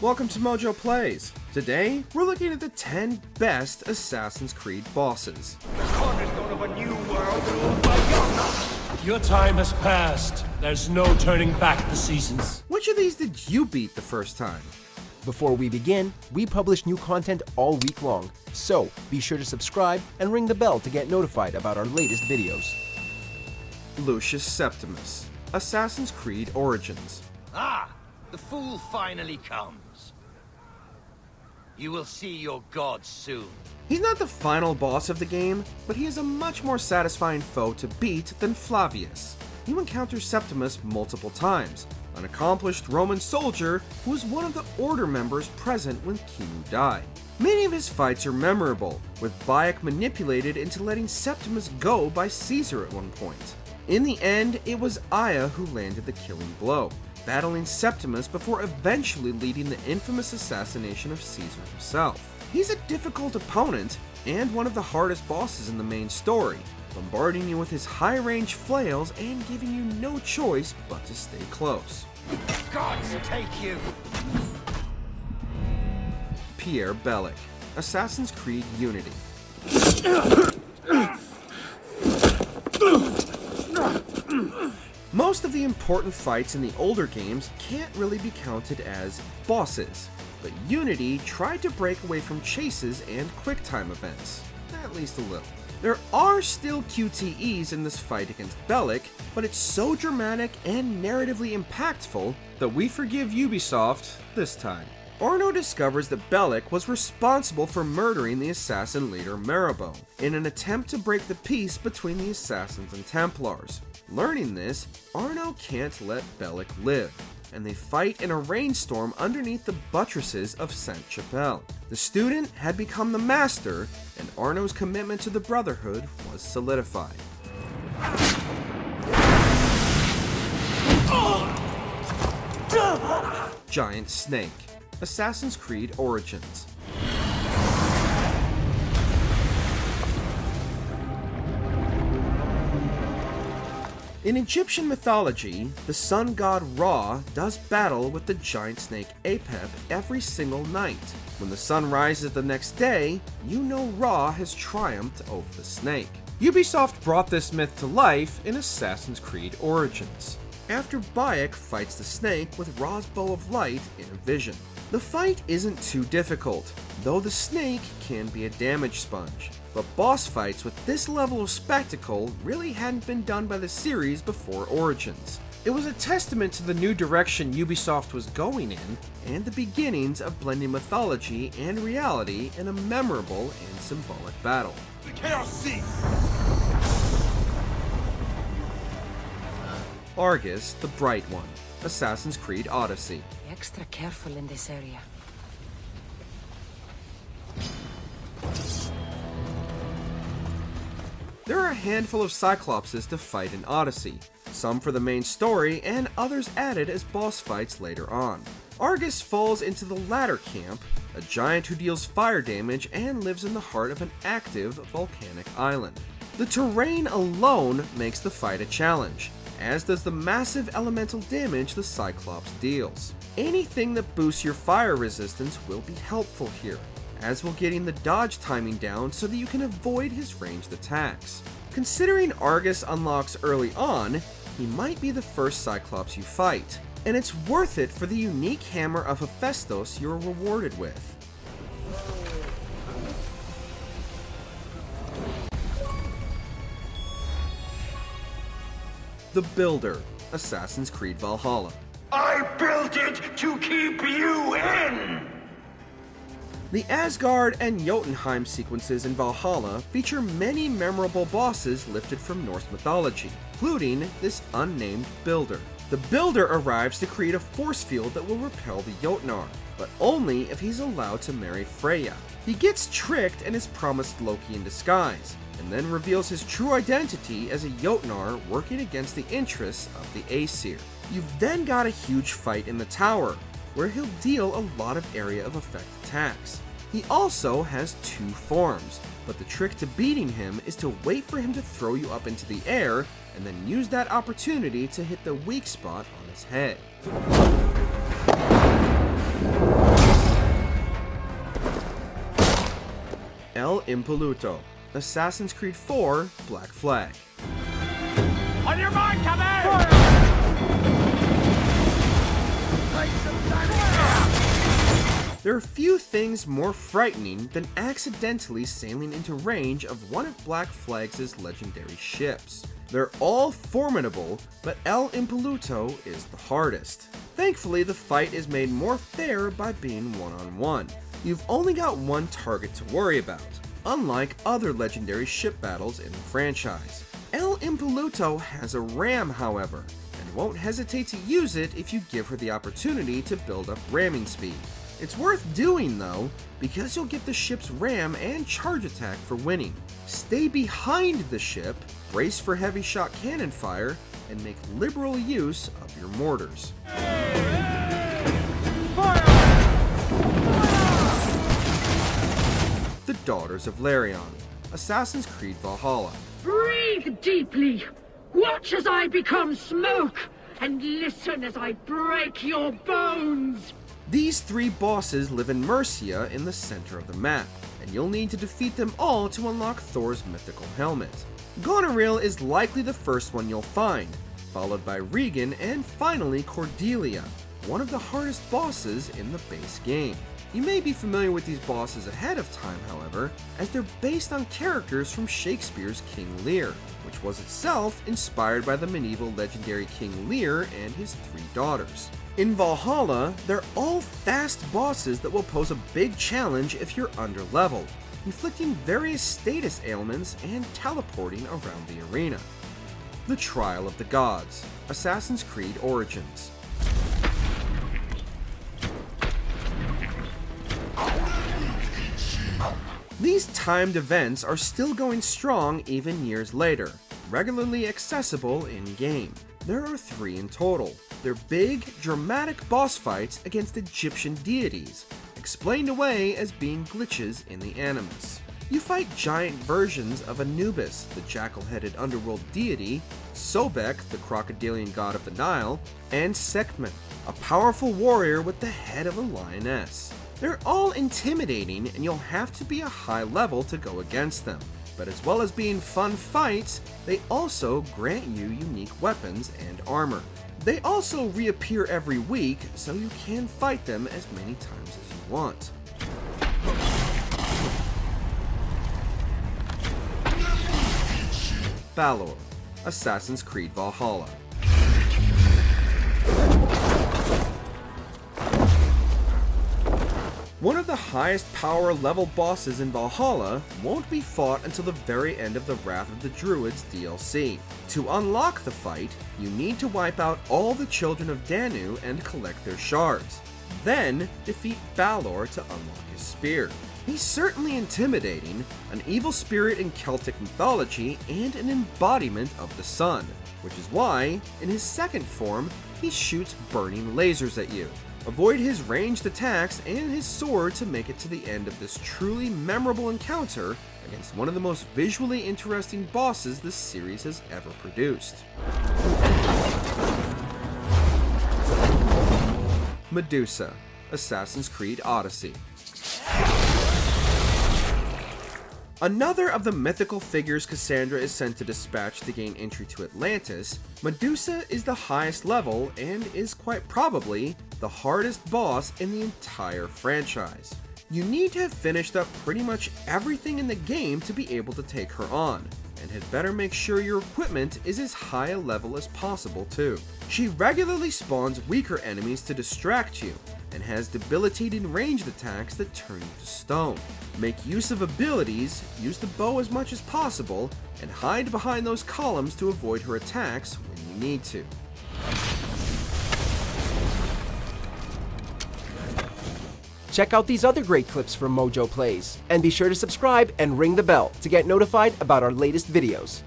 Welcome to MojoPlays. Today, we're looking at the 10 best Assassin's Creed bosses. The cornerstone of a new world ruled by Yona. Your time has passed. There's no turning back the seasons. Which of these did you beat the first time? Before we begin, we publish new content all week long, so be sure to subscribe and ring the bell to get notified about our latest videos. Lucius Septimus, Assassin's Creed Origins. Ah, the fool finally comes. You will see your god soon. He's not the final boss of the game, but he is a much more satisfying foe to beat than Flavius. You encounter Septimus multiple times, an accomplished Roman soldier who was one of the Order members present when Kimu died. Many of his fights are memorable, with Bellec manipulated into letting Septimus go by Caesar at one point. In the end, it was Aya who landed the killing blow, battling Septimus before eventually leading the infamous assassination of Caesar himself. He's a difficult opponent, and one of the hardest bosses in the main story, bombarding you with his high-range flails and giving you no choice but to stay close. Gods take you! Pierre Bellec, Assassin's Creed Unity. Most of the important fights in the older games can't really be counted as bosses, but Unity tried to break away from chases and quick-time events, at least a little. There are still QTEs in this fight against Bellec, but it's so dramatic and narratively impactful that we forgive Ubisoft this time. Arno discovers that Bellec was responsible for murdering the assassin leader Mirabeau, in an attempt to break the peace between the assassins and Templars. Learning this, Arno can't let Bellec live, and they fight in a rainstorm underneath the buttresses of Sainte-Chapelle. The student had become the master, and Arno's commitment to the Brotherhood was solidified. Giant Snake, Assassin's Creed Origins. In Egyptian mythology, the sun god Ra does battle with the giant snake Apep every single night. When the sun rises the next day, you know Ra has triumphed over the snake. Ubisoft brought this myth to life in Assassin's Creed Origins, after Bellec fights the snake with Ra's bow of light in a vision. The fight isn't too difficult, though the snake can be a damage sponge. But boss fights with this level of spectacle really hadn't been done by the series before Origins. It was a testament to the new direction Ubisoft was going in, and the beginnings of blending mythology and reality in a memorable and symbolic battle. The Chaos Sea! Arges the Bright One, Assassin's Creed Odyssey. Be extra careful in this area. There are a handful of Cyclopses to fight in Odyssey, some for the main story and others added as boss fights later on. Arges falls into the latter camp, a giant who deals fire damage and lives in the heart of an active volcanic island. The terrain alone makes the fight a challenge, as does the massive elemental damage the Cyclops deals. Anything that boosts your fire resistance will be helpful here, as will getting the dodge timing down so that you can avoid his ranged attacks. Considering Arges unlocks early on, he might be the first Cyclops you fight, and it's worth it for the unique hammer of Hephaestus you're rewarded with. The Builder, Assassin's Creed Valhalla. I built it to keep you in! The Asgard and Jotunheim sequences in Valhalla feature many memorable bosses lifted from Norse mythology, including this unnamed Builder. The Builder arrives to create a force field that will repel the Jotnar, but only if he's allowed to marry Freya. He gets tricked and is promised Loki in disguise, and then reveals his true identity as a Jotnar working against the interests of the Aesir. You've then got a huge fight in the tower, where he'll deal a lot of area of effect attacks. He also has two forms, but the trick to beating him is to wait for him to throw you up into the air, and then use that opportunity to hit the weak spot on his head. Impoluto, Assassin's Creed 4 Black Flag. On your mark, cover! There are few things more frightening than accidentally sailing into range of one of Black Flag's legendary ships. They're all formidable, but El Impoluto is the hardest. Thankfully, the fight is made more fair by being one-on-one. You've only got one target to worry about, unlike other legendary ship battles in the franchise. El Impoluto has a ram, however, and won't hesitate to use it if you give her the opportunity to build up ramming speed. It's worth doing though, because you'll get the ship's ram and charge attack for winning. Stay behind the ship, brace for heavy shot cannon fire, and make liberal use of your mortars. The Daughters of Larion, Assassin's Creed Valhalla. Breathe deeply. Watch as I become smoke, and listen as I break your bones. These three bosses live in Mercia in the center of the map, and you'll need to defeat them all to unlock Thor's mythical helmet. Goneril is likely the first one you'll find, followed by Regan and finally Cordelia, one of the hardest bosses in the base game. You may be familiar with these bosses ahead of time, however, as they're based on characters from Shakespeare's King Lear, which was itself inspired by the medieval legendary King Lear and his three daughters. In Valhalla, they're all fast bosses that will pose a big challenge if you're underleveled, inflicting various status ailments and teleporting around the arena. The Trial of the Gods, Assassin's Creed Origins. These timed events are still going strong even years later, regularly accessible in-game. There are 3 in total. They're big, dramatic boss fights against Egyptian deities, explained away as being glitches in the Animus. You fight giant versions of Anubis, the jackal-headed underworld deity, Sobek, the crocodilian god of the Nile, and Sekhmet, a powerful warrior with the head of a lioness. They're all intimidating, and you'll have to be a high level to go against them. But as well as being fun fights, they also grant you unique weapons and armor. They also reappear every week, so you can fight them as many times as you want. Balor, Assassin's Creed Valhalla. One of the highest power level bosses in Valhalla won't be fought until the very end of the Wrath of the Druids DLC. To unlock the fight, you need to wipe out all the children of Danu and collect their shards. Then, defeat Balor to unlock his spear. He's certainly intimidating, an evil spirit in Celtic mythology and an embodiment of the sun, which is why, in his second form, he shoots burning lasers at you. Avoid his ranged attacks and his sword to make it to the end of this truly memorable encounter against one of the most visually interesting bosses this series has ever produced. Medusa, Assassin's Creed Odyssey. Another of the mythical figures Cassandra is sent to dispatch to gain entry to Atlantis, Medusa is the highest level and is quite probably the hardest boss in the entire franchise. You need to have finished up pretty much everything in the game to be able to take her on, and had better make sure your equipment is as high a level as possible too. She regularly spawns weaker enemies to distract you, and has debilitating ranged attacks that turn you to stone. Make use of abilities, use the bow as much as possible, and hide behind those columns to avoid her attacks when you need to. Check out these other great clips from MojoPlays, and be sure to subscribe and ring the bell to get notified about our latest videos.